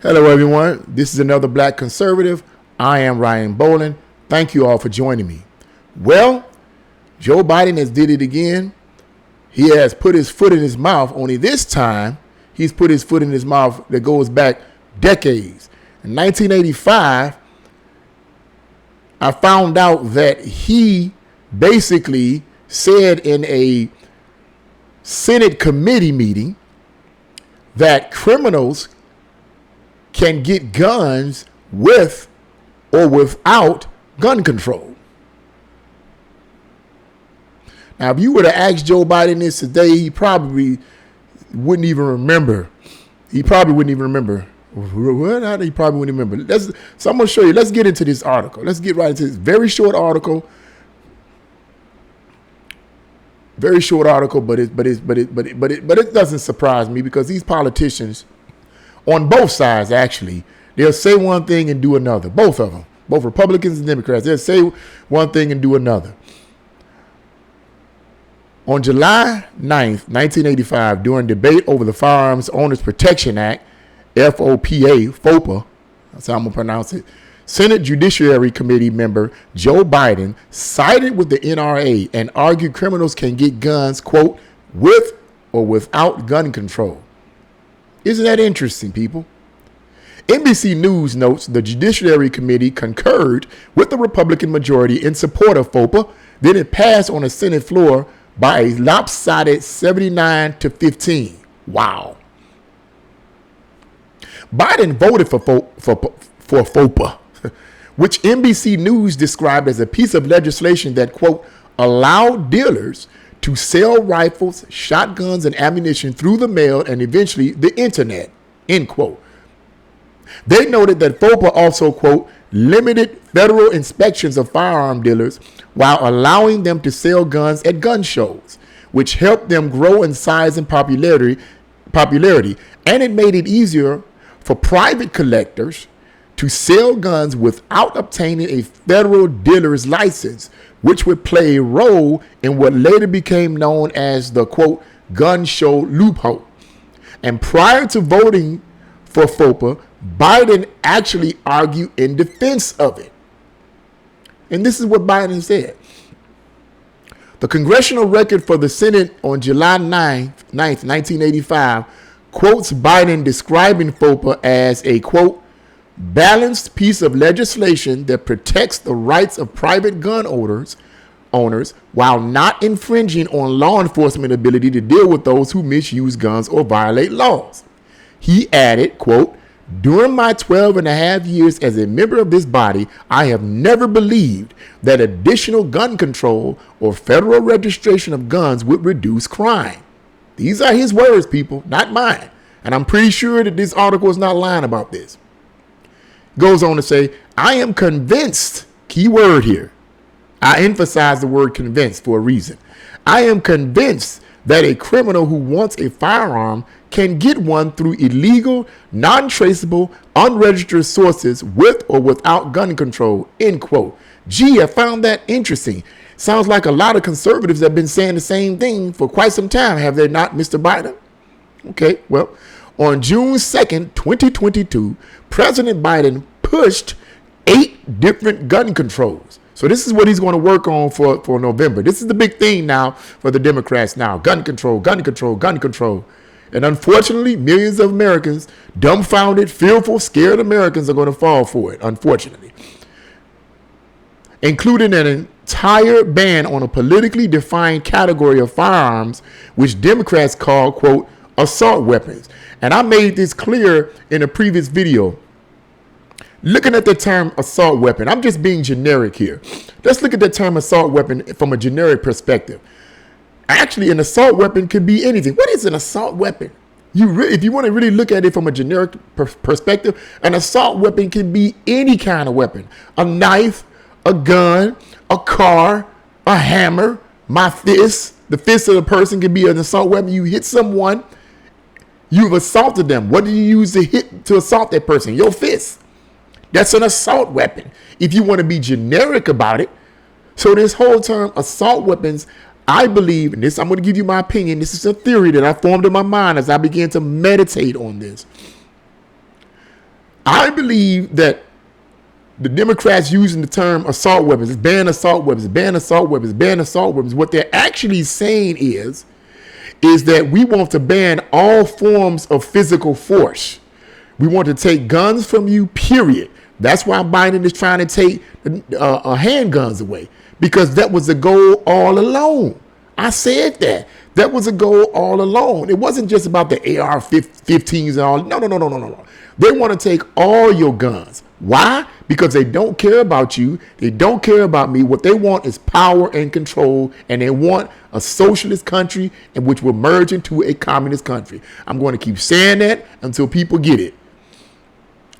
Hello, everyone. This is another Black Conservative. I am Ryan Boland. Thank you all for joining me. Well, Joe Biden has did it again. He has put his foot in his mouth, only this time he's put his foot in his mouth that goes back decades. In 1985, I found out that he basically said in a Senate committee meeting that criminals can get guns with or without gun control. Now, if you were to ask Joe Biden this today, he probably wouldn't even remember. What? He probably wouldn't remember. So I'm going to show you. Let's get into this article. Let's get right into this very short article. Very short article, but it doesn't surprise me because these politicians, on both sides, actually, they'll say one thing and do another. Both of them, both Republicans and Democrats, they'll say one thing and do another. On July 9th, 1985, during debate over the Firearms Owners Protection Act, FOPA, that's how I'm going to pronounce it, Senate Judiciary Committee member Joe Biden sided with the NRA and argued criminals can get guns, quote, with or without gun control. Isn't that interesting, people? NBC News notes the Judiciary Committee concurred with the Republican majority in support of FOPA. Then it passed on the Senate floor by a lopsided 79-15. Wow. Biden voted for FOPA, which NBC News described as a piece of legislation that, quote, allowed dealers to sell rifles, shotguns, and ammunition through the mail and eventually the internet, end quote. They noted that FOPA also, quote, limited federal inspections of firearm dealers while allowing them to sell guns at gun shows, which helped them grow in size and popularity, and it made it easier for private collectors to sell guns without obtaining a federal dealer's license, which would play a role in what later became known as the, quote, gun show loophole. And prior to voting for FOPA, Biden actually argued in defense of it. And this is what Biden said. The congressional record for the Senate on July 9th, 1985, quotes Biden describing FOPA as a, quote, balanced piece of legislation that protects the rights of private gun owners while not infringing on law enforcement ability to deal with those who misuse guns or violate laws. He added, quote, during my 12 and a half years as a member of this body, I have never believed that additional gun control or federal registration of guns would reduce crime. These are his words, people, not mine. And I'm pretty sure that this article is not lying about this. Goes on to say, I am convinced, key word here. I emphasize the word convinced for a reason. I am convinced that a criminal who wants a firearm can get one through illegal, non-traceable, unregistered sources with or without gun control, end quote. Gee, I found that interesting. Sounds like a lot of conservatives have been saying the same thing for quite some time, have they not, Mr. Biden? Okay, well, on June 2nd, 2022, President Biden pushed 8 different gun controls. So this is what he's going to work on for November. This is the big thing now for the Democrats now. Gun control, gun control, gun control. And unfortunately, millions of Americans, dumbfounded, fearful, scared Americans are going to fall for it, unfortunately. Including an entire ban on a politically defined category of firearms, which Democrats call, quote, assault weapons. And I made this clear in a previous video. Looking at the term assault weapon, I'm just being generic here. Let's look at the term assault weapon from a generic perspective. Actually, an assault weapon could be anything. What is an assault weapon? If you want to really look at it from a generic perspective, an assault weapon can be any kind of weapon. A knife, a gun, a car, a hammer, my fist. The fist of the person can be an assault weapon. You hit someone, you've assaulted them. What do you use to assault that person? Your fist. That's an assault weapon. If you want to be generic about it. So this whole term assault weapons, I believe, and this, I'm going to give you my opinion. This is a theory that I formed in my mind as I began to meditate on this. I believe that the Democrats using the term assault weapons, ban assault weapons, ban assault weapons, ban assault weapons. What they're actually saying is that we want to ban all forms of physical force. We want to take guns from you, period. That's why Biden is trying to take handguns away, because that was the goal all along. I said that. That was a goal all along. It wasn't just about the AR-15s and all. No. They want to take all your guns. Why? Because they don't care about you. They don't care about me. What they want is power and control, and they want a socialist country in which will merge into a communist country. I'm going to keep saying that until people get it.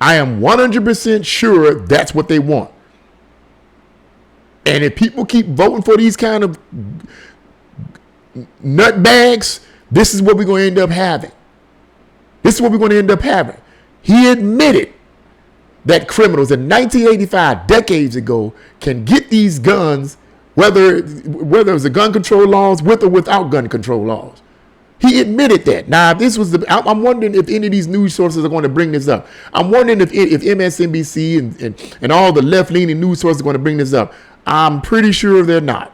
I am 100% sure that's what they want. And if people keep voting for these kind of nutbags, this is what we're going to end up having. This is what we're going to end up having. He admitted that criminals in 1985, decades ago, can get these guns, whether it was the gun control laws, with or without gun control laws. He admitted that. Now, if this was I'm wondering if any of these news sources are going to bring this up. I'm wondering if MSNBC and all the left-leaning news sources are going to bring this up. I'm pretty sure they're not.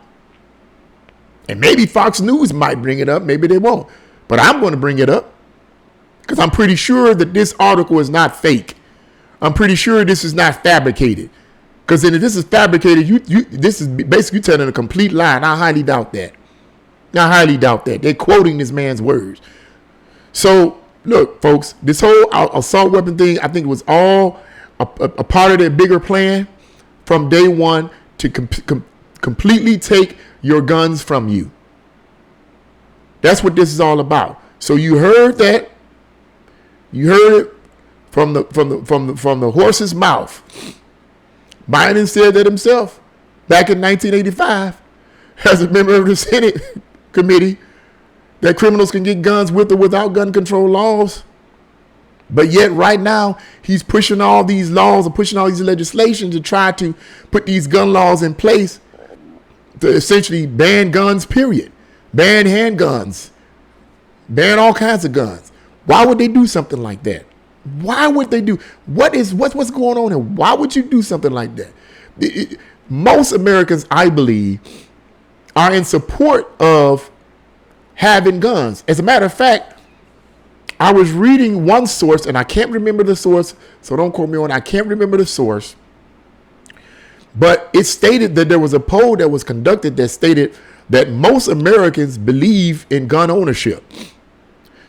And maybe Fox News might bring it up. Maybe they won't. But I'm going to bring it up because I'm pretty sure that this article is not fake. I'm pretty sure this is not fabricated. Because if this is fabricated, this is basically telling a complete lie. And I highly doubt that. They're quoting this man's words. So, look, folks, this whole assault weapon thing, I think it was all a part of their bigger plan from day one to completely take your guns from you. That's what this is all about. So you heard that. You heard it from the horse's mouth. Biden said that himself back in 1985 as a member of the Senate committee that criminals can get guns with or without gun control laws. But yet right now he's pushing all these laws and pushing all these legislation to try to put these gun laws in place to essentially ban guns, period. Ban handguns. Ban all kinds of guns. Why would they do something like that? Why would they do? What's going on here? Why would you do something like that? Most Americans, I believe, are in support of having guns. As a matter of fact, I was reading one source, and I can't remember the source, so don't quote me on it. I can't remember the source. But it stated that there was a poll that was conducted that stated that most Americans believe in gun ownership.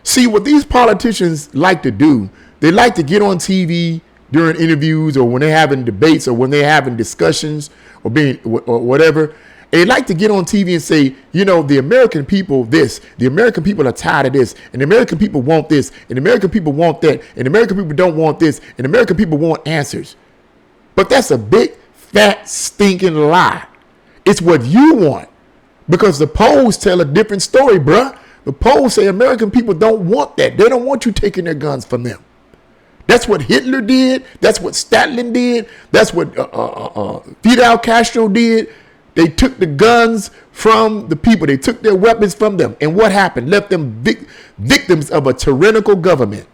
See, what these politicians like to do, they like to get on TV during interviews or when they're having debates or when they're having discussions or whatever. They like to get on TV and say, you know, the American people this, the American people are tired of this, and the American people want this, and the American people want that, and the American people don't want this, and the American people want answers. But that's a big, fat, stinking lie. It's what you want, because the polls tell a different story, bruh. The polls say American people don't want that. They don't want you taking their guns from them. That's what Hitler did. That's what Stalin did. That's what Fidel Castro did. They took the guns from the people. They took their weapons from them. And what happened? Left them victims of a tyrannical government.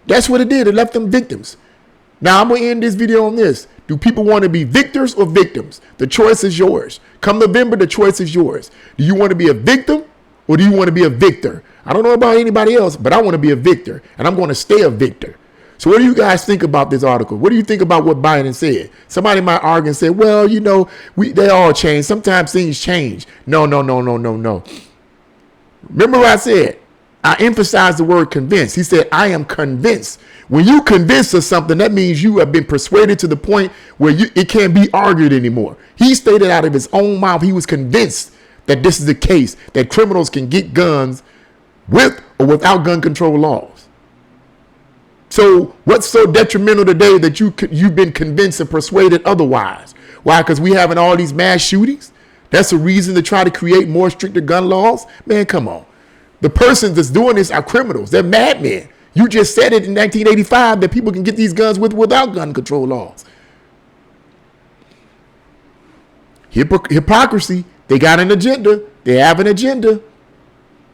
That's what it did. It left them victims. Now, I'm going to end this video on this. Do people want to be victors or victims? The choice is yours. Come November, the choice is yours. Do you want to be a victim or do you want to be a victor? I don't know about anybody else, but I want to be a victor. And I'm going to stay a victor. So what do you guys think about this article? What do you think about what Biden said? Somebody might argue and say, well, you know, they all change. Sometimes things change. No. Remember what I said? I emphasized the word convinced. He said, I am convinced. When you convinced of something, that means you have been persuaded to the point where it can't be argued anymore. He stated out of his own mouth, he was convinced that this is the case, that criminals can get guns with or without gun control laws. So what's so detrimental today that you've been convinced and persuaded otherwise? Why? Because we having all these mass shootings? That's a reason to try to create more stricter gun laws? Man, come on. The persons that's doing this are criminals. They're madmen. You just said it in 1985 that people can get these guns with without gun control laws. Hypocrisy. They got an agenda. They have an agenda.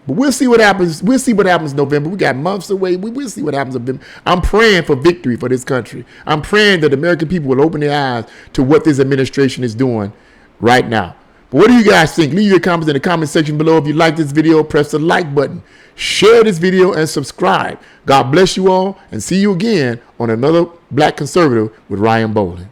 But we'll see what happens. We'll see what happens in November. We got months away. We'll see what happens in November. I'm praying for victory for this country. I'm praying that the American people will open their eyes to what this administration is doing right now. But what do you guys think? Leave your comments in the comment section below. If you like this video, press the like button. Share this video and subscribe. God bless you all, and see you again on another Black Conservative with Ryan Bowling.